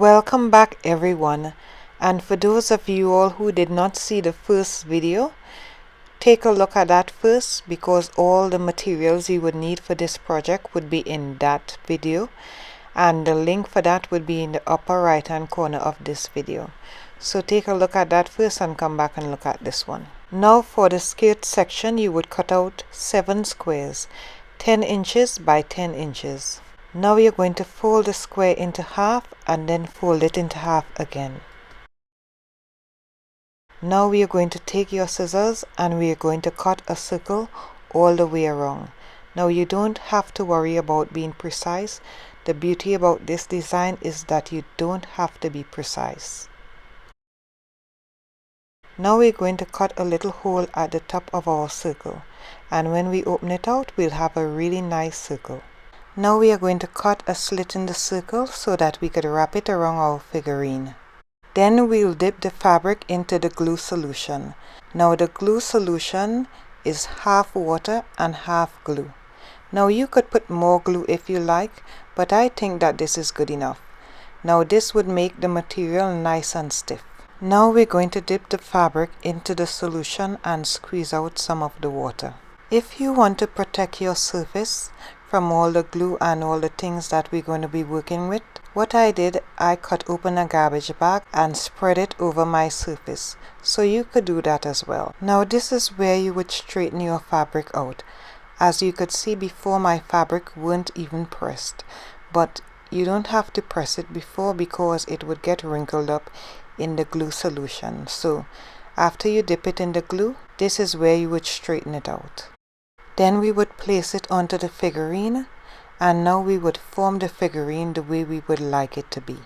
Welcome back everyone, and for those of you all who did not see the first video, take a look at that first because all the materials you would need for this project would be in that video, and the link for that would be in the upper right hand corner of this video. So take a look at that first and come back and look at this one. Now for the skirt section, you would cut out 7 squares, 10 inches by 10 inches. Now we are going to fold the square into half and then fold it into half again. Now we are going to take your scissors and we are going to cut a circle all the way around. Now you don't have to worry about being precise. The beauty about this design is that you don't have to be precise. Now we're going to cut a little hole at the top of our circle, and when we open it out we'll have a really nice circle. Now we are going to cut a slit in the circle so that we could wrap it around our figurine. Then we'll dip the fabric into the glue solution. Now the glue solution is half water and half glue. Now you could put more glue if you like, but I think that this is good enough. Now this would make the material nice and stiff. Now we're going to dip the fabric into the solution and squeeze out some of the water. If you want to protect your surface from all the glue and all the things that we're going to be working with, what I did, I cut open a garbage bag and spread it over my surface. So you could do that as well. Now this is where you would straighten your fabric out. As you could see before, my fabric weren't even pressed, but you don't have to press it before because it would get wrinkled up in the glue solution. So after you dip it in the glue, this is where you would straighten it out. Then we would place it onto the figurine, and now we would form the figurine the way we would like it to be.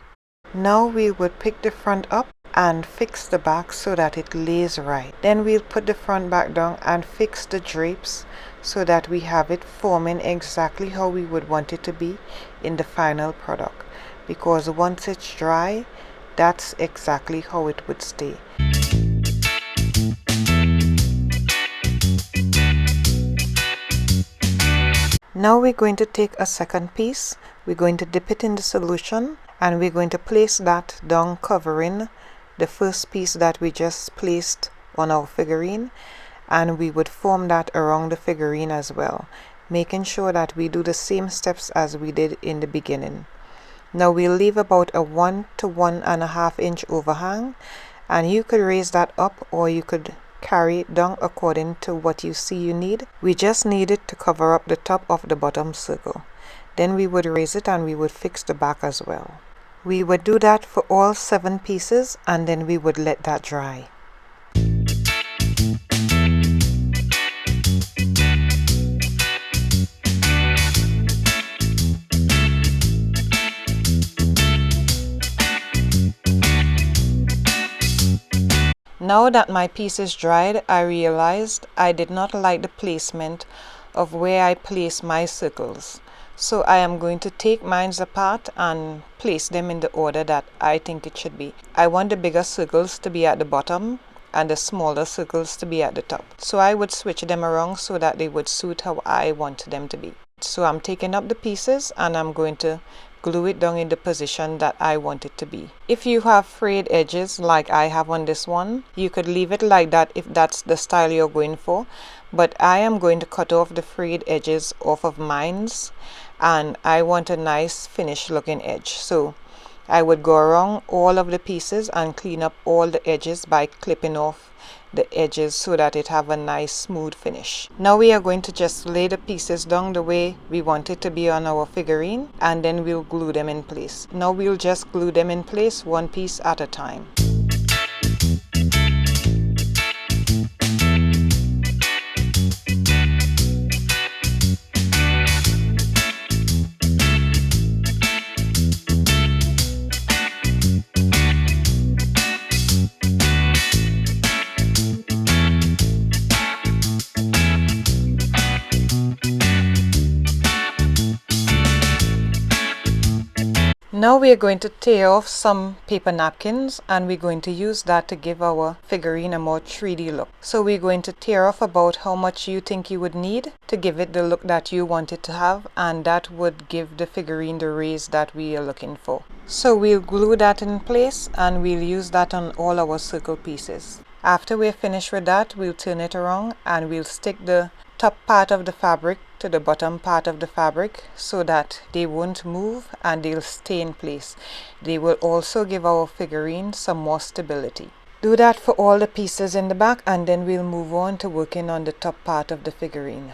Now we would pick the front up and fix the back so that it lays right. Then we'll put the front back down and fix the drapes so that we have it forming exactly how we would want it to be in the final product. Because once it's dry, that's exactly how it would stay. Now we're going to take a second piece, we're going to dip it in the solution, and we're going to place that down covering the first piece that we just placed on our figurine, and we would form that around the figurine as well, making sure that we do the same steps as we did in the beginning. Now we'll leave about a 1 to 1.5 inch overhang, and you could raise that up or you could carry it down according to what you see you need. We just need it to cover up the top of the bottom circle. Then we would raise it and we would fix the back as well. We would do that for all 7 pieces and then we would let that dry. Now that my piece is dried, I realized I did not like the placement of where I place my circles. So I am going to take mine apart and place them in the order that I think it should be. I want the bigger circles to be at the bottom and the smaller circles to be at the top. So I would switch them around so that they would suit how I want them to be. So I'm taking up the pieces and I'm going to glue it down in the position that I want it to be. If you have frayed edges like I have on this one, you could leave it like that if that's the style you're going for, but I am going to cut off the frayed edges off of mine's, and I want a nice finished looking edge. So I would go around all of the pieces and clean up all the edges by clipping off the edges so that it have a nice smooth finish. Now we are going to just lay the pieces down the way we want it to be on our figurine, and then we'll glue them in place. Now we'll just glue them in place one piece at a time. Now we are going to tear off some paper napkins and we're going to use that to give our figurine a more 3D look. So we're going to tear off about how much you think you would need to give it the look that you want it to have, and that would give the figurine the raise that we are looking for. So we'll glue that in place and we'll use that on all our circle pieces. After we're finished with that, we'll turn it around and we'll stick the top part of the fabric to the bottom part of the fabric so that they won't move and they'll stay in place. They will also give our figurine some more stability. Do that for all the pieces in the back and then we'll move on to working on the top part of the figurine.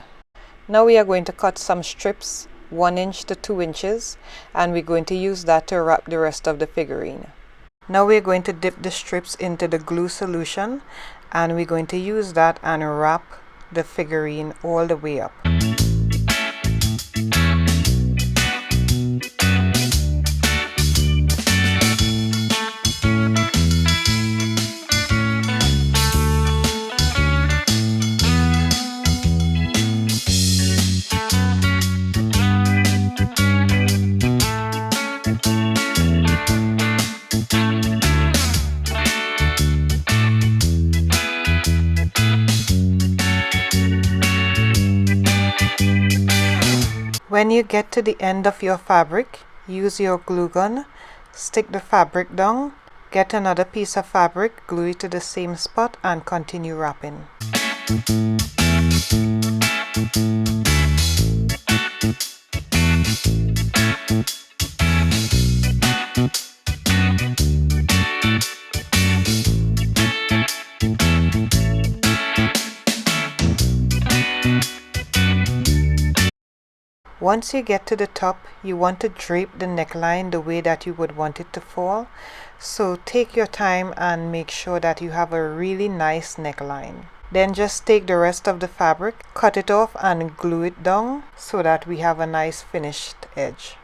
Now we are going to cut some strips 1 inch to 2 inches and we're going to use that to wrap the rest of the figurine. Now we're going to dip the strips into the glue solution and we're going to use that and wrap the figurine all the way up. When you get to the end of your fabric, use your glue gun, stick the fabric down, get another piece of fabric, glue it to the same spot and continue wrapping. Once you get to the top, you want to drape the neckline the way that you would want it to fall. So take your time and make sure that you have a really nice neckline. Then just take the rest of the fabric, cut it off and glue it down so that we have a nice finished edge.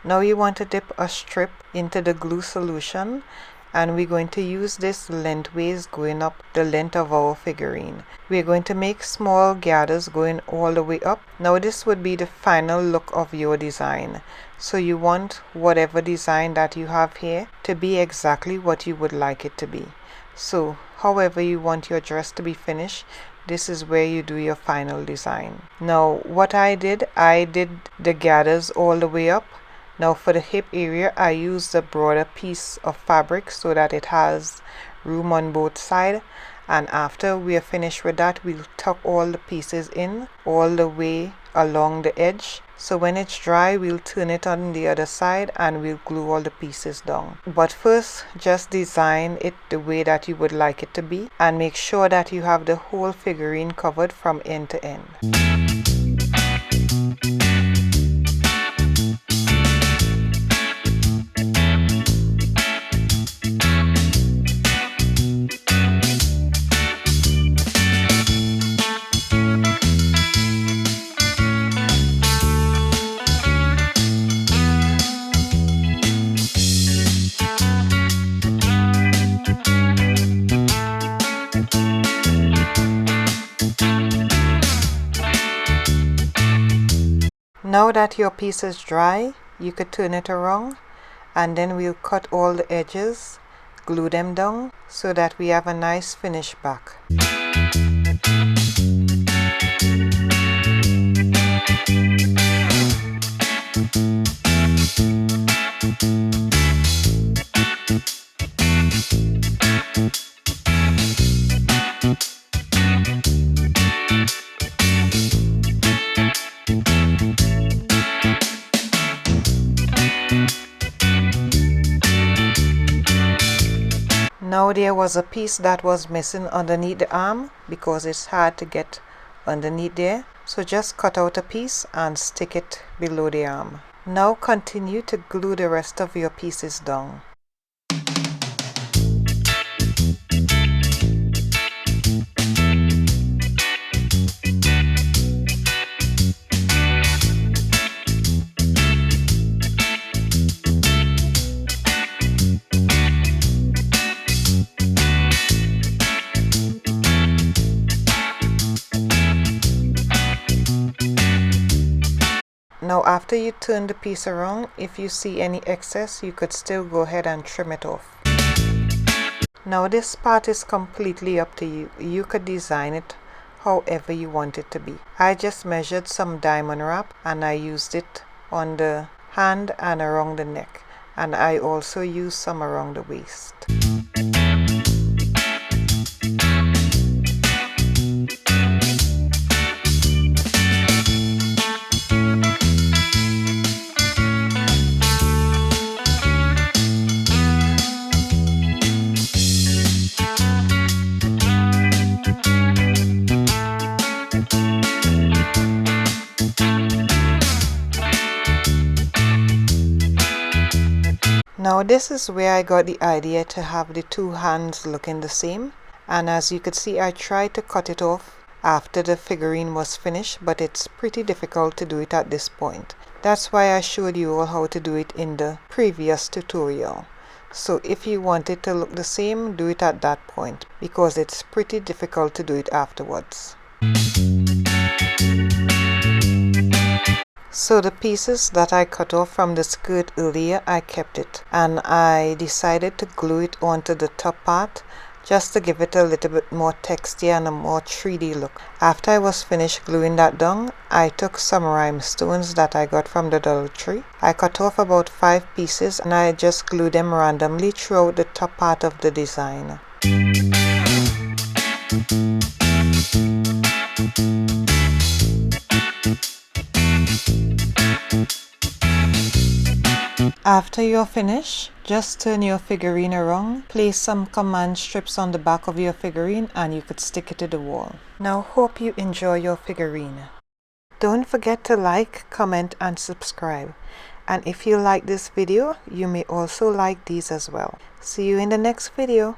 Now you want to dip a strip into the glue solution and we're going to use this lengthways going up the length of our figurine. We're going to make small gathers going all the way up. Now this would be the final look of your design. So you want whatever design that you have here to be exactly what you would like it to be. So however you want your dress to be finished, this is where you do your final design. Now what I did the gathers all the way up. Now for the hip area, I used a broader piece of fabric so that it has room on both sides. And after we are finished with that, we'll tuck all the pieces in all the way along the edge. So when it's dry, we'll turn it on the other side and we'll glue all the pieces down. But first, just design it the way that you would like it to be and make sure that you have the whole figurine covered from end to end. Now that your piece is dry, you could turn it around and then we'll cut all the edges, glue them down so that we have a nice finished back. Now there was a piece that was missing underneath the arm because it's hard to get underneath there. So just cut out a piece and stick it below the arm. Now continue to glue the rest of your pieces down. Now after you turn the piece around, if you see any excess, you could still go ahead and trim it off. Now this part is completely up to you. You could design it however you want it to be. I just measured some diamond wrap and I used it on the hand and around the neck, and I also used some around the waist. Now this is where I got the idea to have the two hands looking the same, and as you could see I tried to cut it off after the figurine was finished, but it's pretty difficult to do it at this point. That's why I showed you all how to do it in the previous tutorial. So if you want it to look the same, do it at that point, because it's pretty difficult to do it afterwards. So the pieces that I cut off from the skirt earlier, I kept it, and I decided to glue it onto the top part just to give it a little bit more texture and a more 3D look. After I was finished gluing that down, I took some rhinestones that I got from the Dollar Tree. I cut off about 5 pieces and I just glued them randomly throughout the top part of the design. After you're finished, just turn your figurine around, place some command strips on the back of your figurine and you could stick it to the wall. Now hope you enjoy your figurine. Don't forget to like, comment and subscribe. And if you like this video, you may also like these as well. See you in the next video.